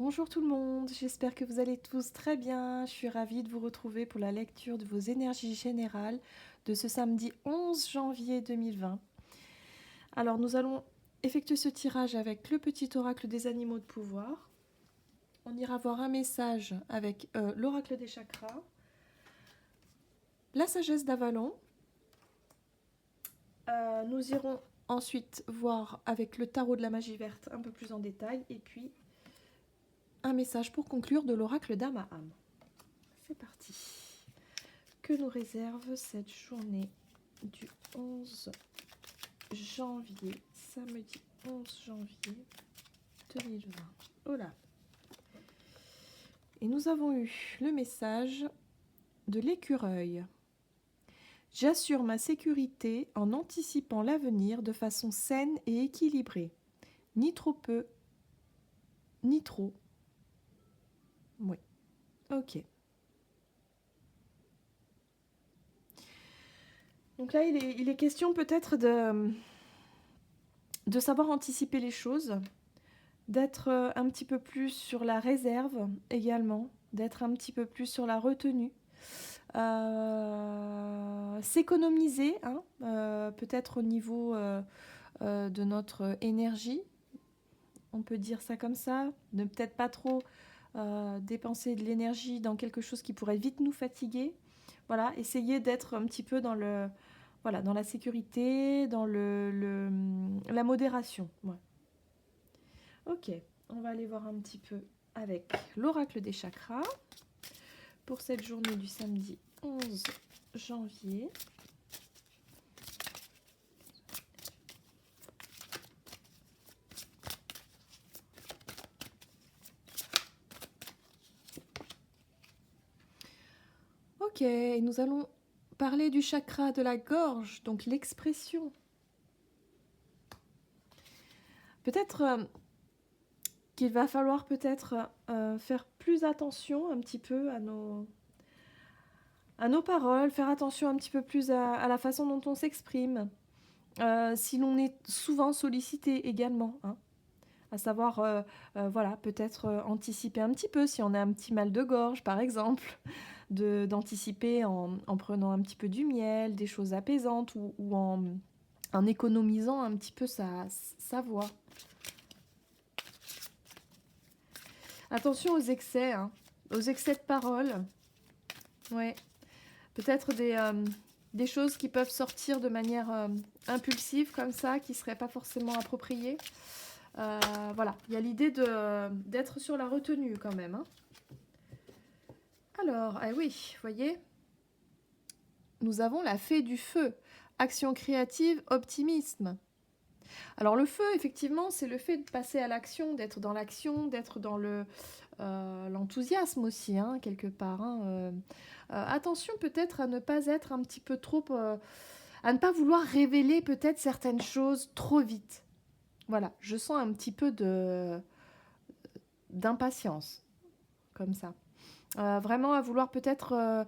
Bonjour tout le monde, j'espère que vous allez tous très bien. Je suis ravie de vous retrouver pour la lecture de vos énergies générales de ce samedi 11 janvier 2020. Alors nous allons effectuer ce tirage avec le petit oracle des animaux de pouvoir. On ira voir un message avec l'oracle des chakras, la sagesse d'Avalon. Nous irons ensuite voir avec le tarot de la magie verte un peu plus en détail et puis un message pour conclure de l'oracle d'Amaham. C'est parti. Que nous réserve cette journée du 11 janvier, samedi 11 janvier 2020. Oh là. Et nous avons eu le message de l'écureuil. J'assure ma sécurité en anticipant l'avenir de façon saine et équilibrée. Ni trop peu, ni trop. Oui. Ok. Donc là, il est question peut-être de savoir anticiper les choses, d'être un petit peu plus sur la réserve également, d'être un petit peu plus sur la retenue, s'économiser, hein, peut-être au niveau de notre énergie, on peut dire ça comme ça, ne peut-être pas trop dépenser de l'énergie dans quelque chose qui pourrait vite nous fatiguer. Voilà, essayer d'être un petit peu dans le, voilà, dans la sécurité, dans la modération. Ouais. Ok, on va aller voir un petit peu avec l'oracle des chakras pour cette journée du samedi 11 janvier. Ok, nous allons parler du chakra de la gorge, donc l'expression. Peut-être qu'il va falloir peut-être faire plus attention un petit peu à nos paroles, faire attention un petit peu plus à la façon dont on s'exprime, si l'on est souvent sollicité également, hein, à savoir, voilà, peut-être anticiper un petit peu si on a un petit mal de gorge par exemple, d'anticiper en prenant un petit peu du miel, des choses apaisantes ou en économisant un petit peu sa voix. Attention aux excès, hein, aux excès de parole. Ouais. Peut-être des choses qui peuvent sortir de manière impulsive comme ça, qui ne seraient pas forcément appropriées. Voilà, il y a l'idée d'être sur la retenue quand même, hein. Alors, ah oui, vous voyez, nous avons la fée du feu. Action créative, optimisme. Alors le feu, effectivement, c'est le fait de passer à l'action, d'être dans l'enthousiasme aussi, hein, quelque part, hein. Attention peut-être à ne pas être un petit peu trop... à ne pas vouloir révéler peut-être certaines choses trop vite. Voilà, je sens un petit peu d'impatience, comme ça. Vraiment à vouloir peut-être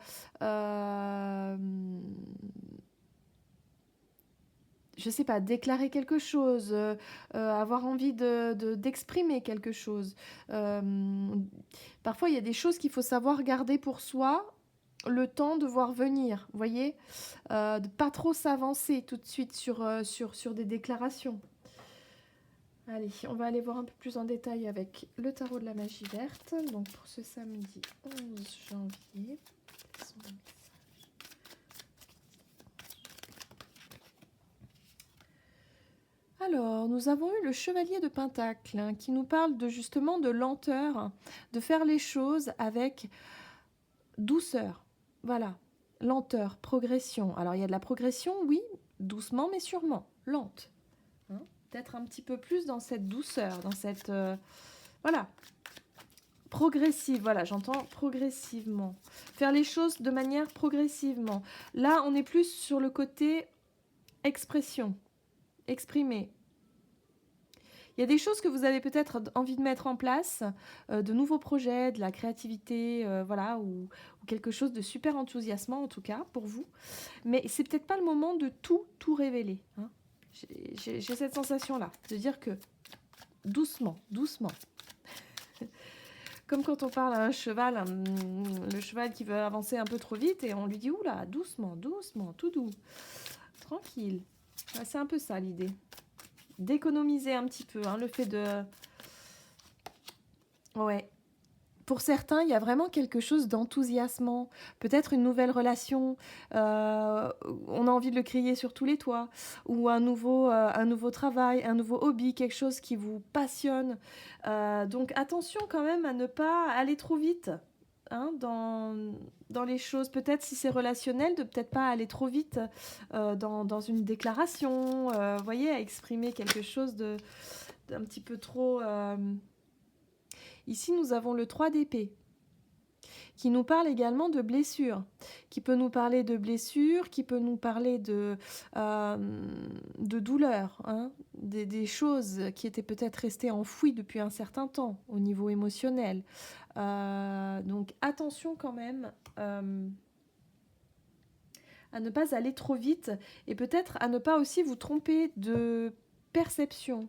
je sais pas, déclarer quelque chose, avoir envie d'exprimer quelque chose. Parfois, il y a des choses qu'il faut savoir garder pour soi, le temps de voir venir, vous voyez, de pas trop s'avancer tout de suite sur des déclarations. Allez, on va aller voir un peu plus en détail avec le tarot de la magie verte. Donc pour ce samedi 11 janvier, quels sont les messages ? Alors, nous avons eu le chevalier de Pentacle, hein, qui nous parle justement de lenteur, de faire les choses avec douceur. Voilà, lenteur, progression. Alors, il y a de la progression, oui, doucement mais sûrement, lente. Hein, d'être un petit peu plus dans cette douceur, dans cette... voilà, progressive, voilà, j'entends progressivement. Faire les choses de manière progressivement. Là, on est plus sur le côté expression, exprimer. Il y a des choses que vous avez peut-être envie de mettre en place, de nouveaux projets, de la créativité, voilà, ou quelque chose de super enthousiasmant en tout cas pour vous. Mais c'est peut-être pas le moment de tout révéler, hein. J'ai cette sensation-là, de dire que doucement, doucement. comme quand on parle à un cheval, le cheval qui veut avancer un peu trop vite et on lui dit oula, doucement, doucement, tout doux, tranquille. Ouais, c'est un peu ça l'idée. D'économiser un petit peu, hein, le fait de... Ouais. Pour certains, il y a vraiment quelque chose d'enthousiasmant. Peut-être une nouvelle relation, on a envie de le crier sur tous les toits, ou un nouveau travail, un nouveau hobby, quelque chose qui vous passionne. Donc attention quand même à ne pas aller trop vite, hein, dans les choses. Peut-être si c'est relationnel, de peut-être pas aller trop vite dans une déclaration, vous voyez, à exprimer quelque chose d'un petit peu trop... Ici, nous avons le 3 d'épée, qui nous parle également de blessures, qui peut nous parler de blessures, qui peut nous parler de douleurs, hein, des choses qui étaient peut-être restées enfouies depuis un certain temps au niveau émotionnel. Donc attention quand même à ne pas aller trop vite et peut-être à ne pas aussi vous tromper de perception.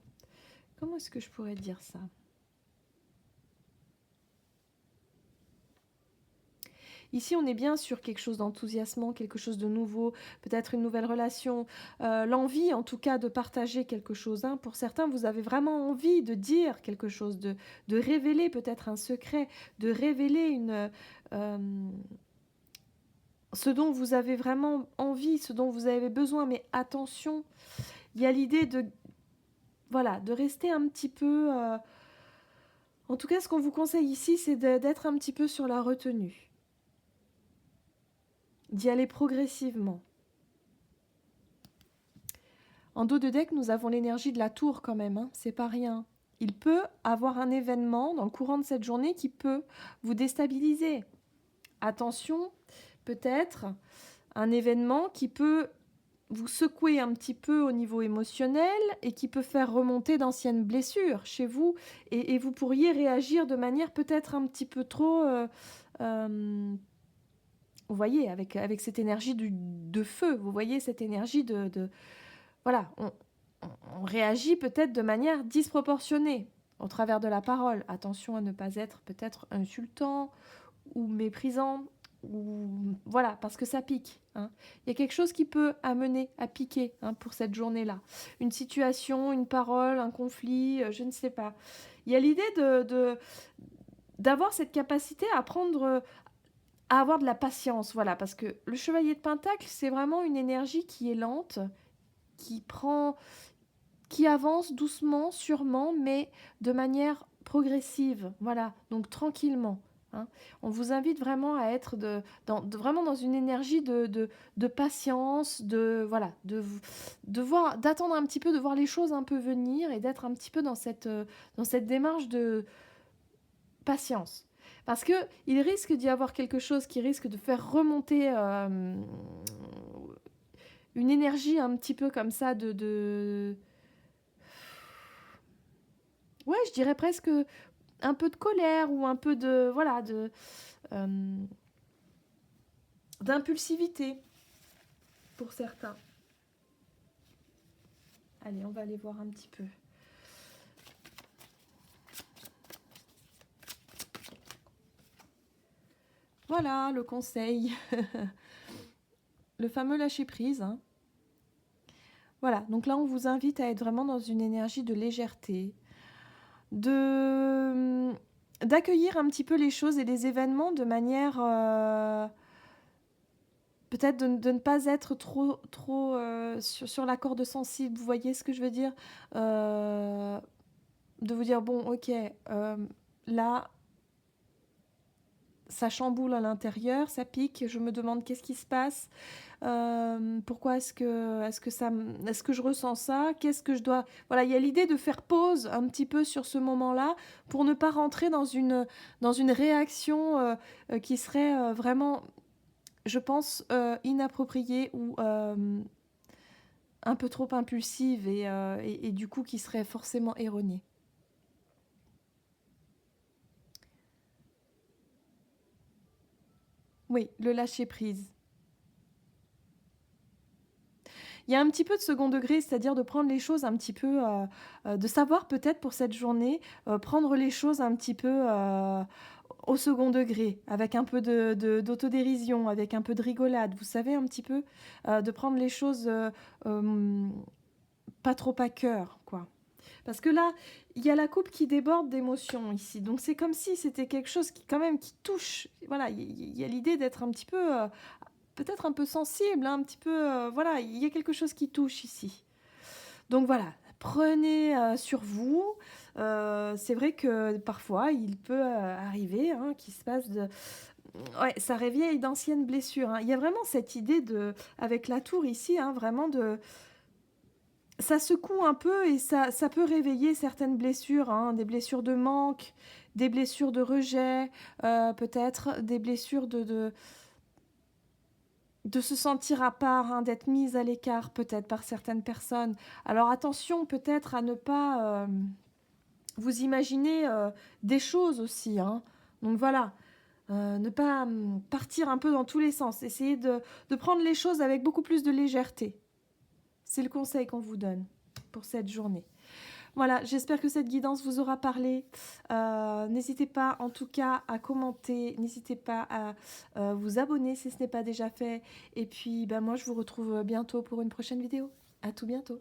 Comment est-ce que je pourrais dire ça ? Ici, on est bien sur quelque chose d'enthousiasmant, quelque chose de nouveau, peut-être une nouvelle relation, l'envie en tout cas de partager quelque chose, hein. Pour certains, vous avez vraiment envie de dire quelque chose, de révéler peut-être un secret, de révéler ce dont vous avez vraiment envie, ce dont vous avez besoin. Mais attention, il y a l'idée de rester un petit peu... En tout cas, ce qu'on vous conseille ici, c'est d'être un petit peu sur la retenue, d'y aller progressivement. En dos de deck, nous avons l'énergie de la tour quand même, hein, c'est pas rien. Il peut avoir un événement dans le courant de cette journée qui peut vous déstabiliser. Attention, peut-être un événement qui peut vous secouer un petit peu au niveau émotionnel et qui peut faire remonter d'anciennes blessures chez vous et vous pourriez réagir de manière peut-être un petit peu trop... vous voyez, avec cette énergie de feu, vous voyez cette énergie voilà, on réagit peut-être de manière disproportionnée au travers de la parole. Attention à ne pas être peut-être insultant ou méprisant, ou voilà, parce que ça pique, hein. Il y a quelque chose qui peut amener à piquer, hein, pour cette journée-là. Une situation, une parole, un conflit, je ne sais pas. Il y a l'idée d'avoir cette capacité à prendre... à avoir de la patience, voilà, parce que le chevalier de Pentacle, c'est vraiment une énergie qui est lente, qui avance doucement, sûrement, mais de manière progressive, voilà, donc tranquillement, hein. On vous invite vraiment à être vraiment dans une énergie de patience, d'attendre un petit peu, de voir les choses un peu venir et d'être un petit peu dans cette démarche de patience. Parce que il risque d'y avoir quelque chose qui risque de faire remonter une énergie un petit peu comme ça ouais, je dirais presque un peu de colère ou un peu d'impulsivité pour certains. Allez, on va aller voir un petit peu. Voilà le conseil. Le fameux lâcher prise, hein. Voilà, donc là on vous invite à être vraiment dans une énergie de légèreté, d'accueillir un petit peu les choses et les événements de manière peut-être de ne pas être trop sur la corde sensible, vous voyez ce que je veux dire, de vous dire bon ok, là ça chamboule à l'intérieur, ça pique, je me demande qu'est-ce qui se passe, pourquoi est-ce que je ressens ça, qu'est-ce que je dois... Voilà, il y a l'idée de faire pause un petit peu sur ce moment-là pour ne pas rentrer dans une réaction qui serait vraiment, je pense, inappropriée ou un peu trop impulsive et du coup qui serait forcément erronée. Oui, le lâcher prise. Il y a un petit peu de second degré, c'est-à-dire de prendre les choses un petit peu, de savoir peut-être pour cette journée, prendre les choses un petit peu, au second degré, avec un peu d'autodérision, avec un peu de rigolade, vous savez un petit peu? De prendre les choses, hem, pas trop à cœur, quoi. Parce que là, il y a la coupe qui déborde d'émotions ici, donc c'est comme si c'était quelque chose qui quand même qui touche. Voilà, il y a l'idée d'être un petit peu, peut-être un peu sensible, hein, un petit peu, voilà, il y a quelque chose qui touche ici. Donc voilà, prenez, sur vous. C'est vrai que parfois il peut, arriver, hein, qu'il se passe de ouais, ça réveille d'anciennes blessures, hein. Il y a vraiment cette idée de avec la tour ici, hein, vraiment de ça secoue un peu et ça peut réveiller certaines blessures, hein, des blessures de manque, des blessures de rejet, peut-être des blessures de se sentir à part, hein, d'être mise à l'écart peut-être par certaines personnes. Alors attention peut-être à ne pas, vous imaginer, des choses aussi, hein. Donc voilà, ne pas, partir un peu dans tous les sens. Essayez de prendre les choses avec beaucoup plus de légèreté. C'est le conseil qu'on vous donne pour cette journée. Voilà, j'espère que cette guidance vous aura parlé. N'hésitez pas en tout cas à commenter, n'hésitez pas à vous abonner si ce n'est pas déjà fait. Et puis, ben, moi, je vous retrouve bientôt pour une prochaine vidéo. À tout bientôt.